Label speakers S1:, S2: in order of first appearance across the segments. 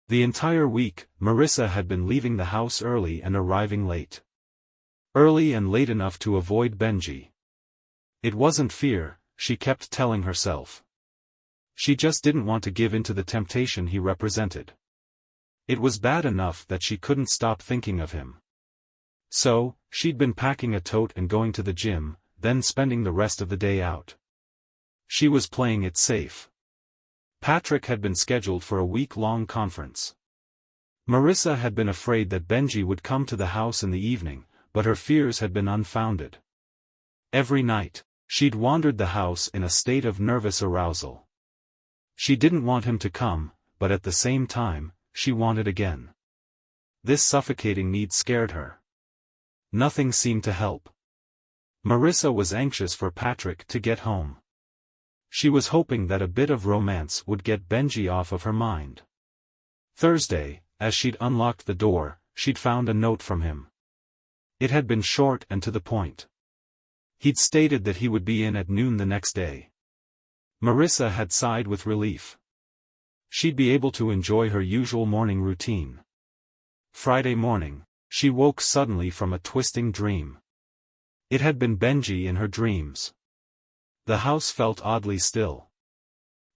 S1: The entire week, Marissa had been leaving the house early and arriving late. Early and late enough to avoid Benji. It wasn't fear, she kept telling herself. She just didn't want to give in to the temptation he represented. It was bad enough that she couldn't stop thinking of him. So, she'd been packing a tote and going to the gym, then spending the rest of the day out. She was playing it safe. Patrick had been scheduled for a week-long conference. Marissa had been afraid that Benji would come to the house in the evening, but her fears had been unfounded. Every night, she'd wandered the house in a state of nervous arousal. She didn't want him to come, but at the same time, she wanted again. This suffocating need scared her. Nothing seemed to help. Marissa was anxious for Patrick to get home. She was hoping that a bit of romance would get Benji off of her mind. Thursday, as she'd unlocked the door, she'd found a note from him. It had been short and to the point. He'd stated that he would be in at noon the next day. Marissa had sighed with relief. She'd be able to enjoy her usual morning routine. Friday morning, she woke suddenly from a twisting dream. It had been Benji in her dreams. The house felt oddly still.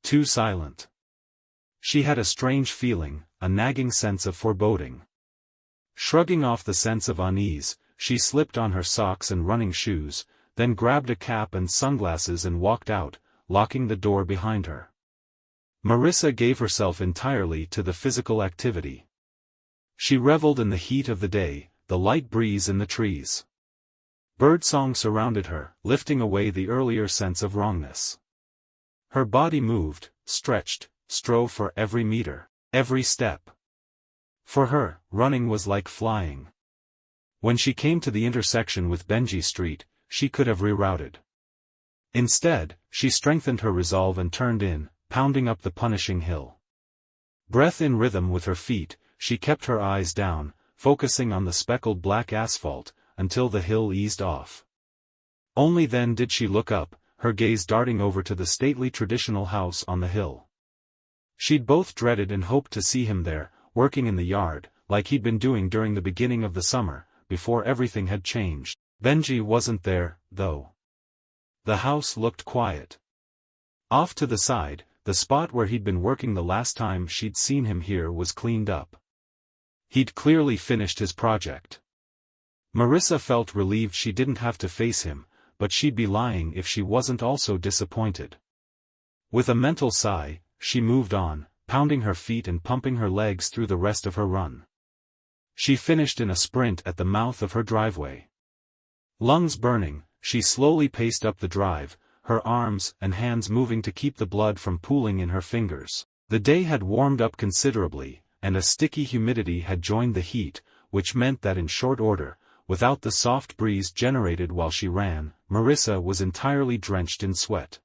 S1: Too silent. She had a strange feeling, a nagging sense of foreboding. Shrugging off the sense of unease, she slipped on her socks and running shoes, then grabbed a cap and sunglasses and walked out, locking the door behind her. Marissa gave herself entirely to the physical activity. She reveled in the heat of the day, the light breeze in the trees. Birdsong surrounded her, lifting away the earlier sense of wrongness. Her body moved, stretched, strove for every meter, every step. For her, running was like flying. When she came to the intersection with Benji Street, she could have rerouted. Instead, she strengthened her resolve and turned in, pounding up the punishing hill. Breath in rhythm with her feet, she kept her eyes down, focusing on the speckled black asphalt, until the hill eased off. Only then did she look up, her gaze darting over to the stately traditional house on the hill. She'd both dreaded and hoped to see him there, working in the yard, like he'd been doing during the beginning of the summer, before everything had changed. Benji wasn't there, though. The house looked quiet. Off to the side, the spot where he'd been working the last time she'd seen him here was cleaned up. He'd clearly finished his project. Marissa felt relieved she didn't have to face him, but she'd be lying if she wasn't also disappointed. With a mental sigh, she moved on, pounding her feet and pumping her legs through the rest of her run. She finished in a sprint at the mouth of her driveway. Lungs burning, she slowly paced up the drive, her arms and hands moving to keep the blood from pooling in her fingers. The day had warmed up considerably, and a sticky humidity had joined the heat, which meant that in short order, without the soft breeze generated while she ran, Marissa was entirely drenched in sweat.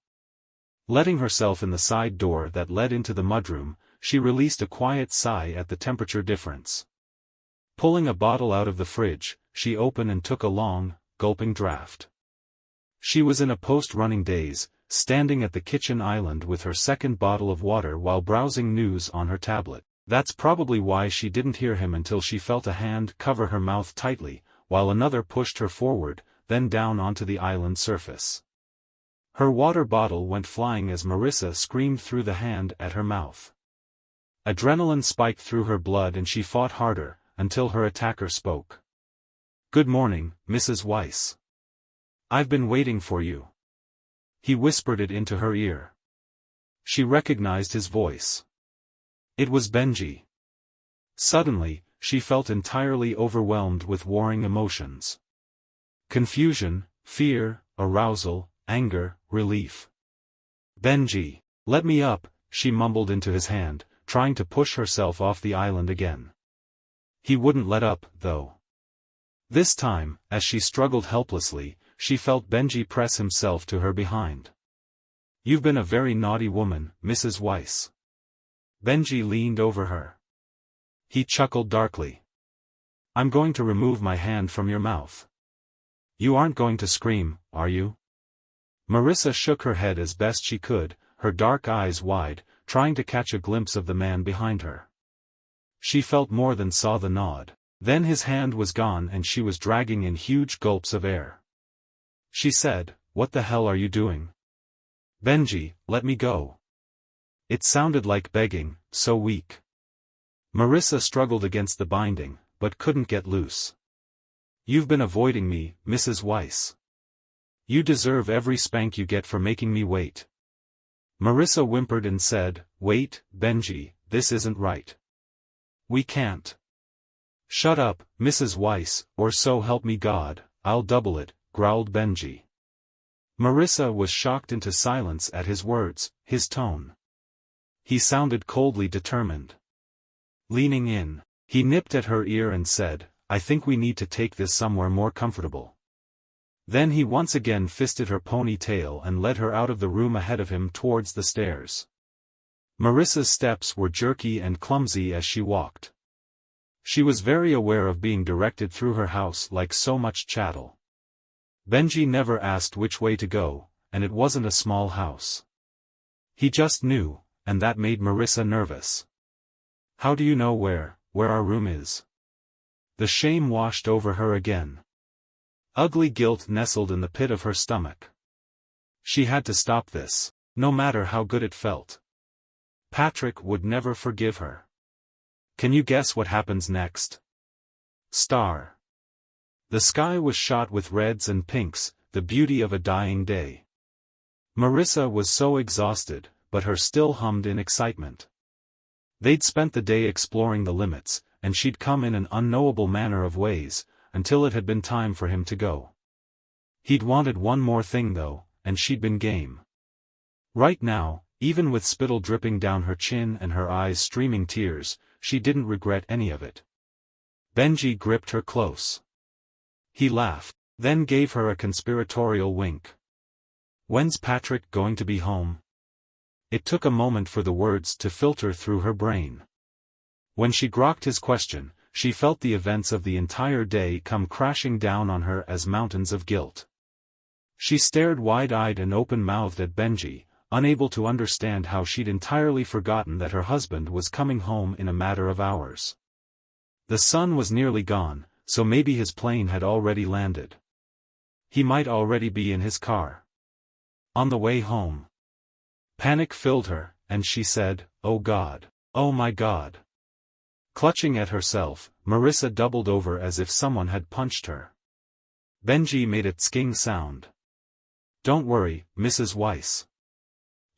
S1: Letting herself in the side door that led into the mudroom, she released a quiet sigh at the temperature difference. Pulling a bottle out of the fridge, she opened and took a long, gulping draught. She was in a post-running daze, standing at the kitchen island with her second bottle of water while browsing news on her tablet. That's probably why she didn't hear him until she felt a hand cover her mouth tightly, while another pushed her forward, then down onto the island surface. Her water bottle went flying as Marissa screamed through the hand at her mouth. Adrenaline spiked through her blood and she fought harder, until her attacker spoke. "Good morning, Mrs. Weiss. I've been waiting for you." He whispered it into her ear. She recognized his voice. It was Benji. Suddenly, she felt entirely overwhelmed with warring emotions. Confusion, fear, arousal, anger, relief. "Benji, let me up," she mumbled into his hand, trying to push herself off the island again. He wouldn't let up, though. This time, as she struggled helplessly, she felt Benji press himself to her behind. "You've been a very naughty woman, Mrs. Weiss." Benji leaned over her. He chuckled darkly. "I'm going to remove my hand from your mouth. You aren't going to scream, are you?" Marissa shook her head as best she could, her dark eyes wide, trying to catch a glimpse of the man behind her. She felt more than saw the nod. Then his hand was gone and she was dragging in huge gulps of air. She said, "What the hell are you doing? Benji, let me go." It sounded like begging, so weak. Marissa struggled against the binding, but couldn't get loose. "You've been avoiding me, Mrs. Weiss. You deserve every spank you get for making me wait." Marissa whimpered and said, "Wait, Benji, this isn't right. We can't." "Shut up, Mrs. Weiss, or so help me God, I'll double it," growled Benji. Marissa was shocked into silence at his words, his tone. He sounded coldly determined. Leaning in, he nipped at her ear and said, "I think we need to take this somewhere more comfortable." Then he once again fisted her ponytail and led her out of the room ahead of him towards the stairs. Marissa's steps were jerky and clumsy as she walked. She was very aware of being directed through her house like so much chattel. Benji never asked which way to go, and it wasn't a small house. He just knew, and that made Marissa nervous. "How do you know where our room is?" The shame washed over her again. Ugly guilt nestled in the pit of her stomach. She had to stop this, no matter how good it felt. Patrick would never forgive her. Can you guess what happens next? Star. The sky was shot with reds and pinks, the beauty of a dying day. Marissa was so exhausted, but her still hummed in excitement. They'd spent the day exploring the limits, and she'd come in an unknowable manner of ways, until it had been time for him to go. He'd wanted one more thing though, and she'd been game. Right now, even with spittle dripping down her chin and her eyes streaming tears, she didn't regret any of it. Benji gripped her close. He laughed, then gave her a conspiratorial wink. "When's Patrick going to be home?" It took a moment for the words to filter through her brain. When she grokked his question, she felt the events of the entire day come crashing down on her as mountains of guilt. She stared wide-eyed and open-mouthed at Benji, unable to understand how she'd entirely forgotten that her husband was coming home in a matter of hours. The sun was nearly gone, so maybe his plane had already landed. He might already be in his car. On the way home. Panic filled her, and she said, "Oh God. Oh my God." Clutching at herself, Marissa doubled over as if someone had punched her. Benji made a tsking sound. "Don't worry, Mrs. Weiss.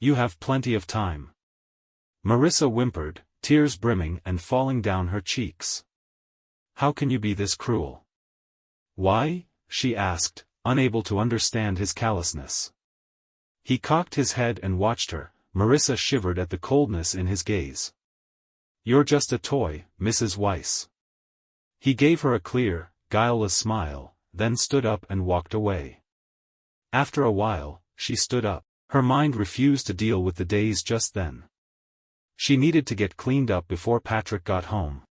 S1: You have plenty of time." Marissa whimpered, tears brimming and falling down her cheeks. "How can you be this cruel?" "Why?" she asked, unable to understand his callousness. He cocked his head and watched her. Marissa shivered at the coldness in his gaze. "You're just a toy, Mrs. Weiss." He gave her a clear, guileless smile, then stood up and walked away. After a while, she stood up. Her mind refused to deal with the days just then. She needed to get cleaned up before Patrick got home.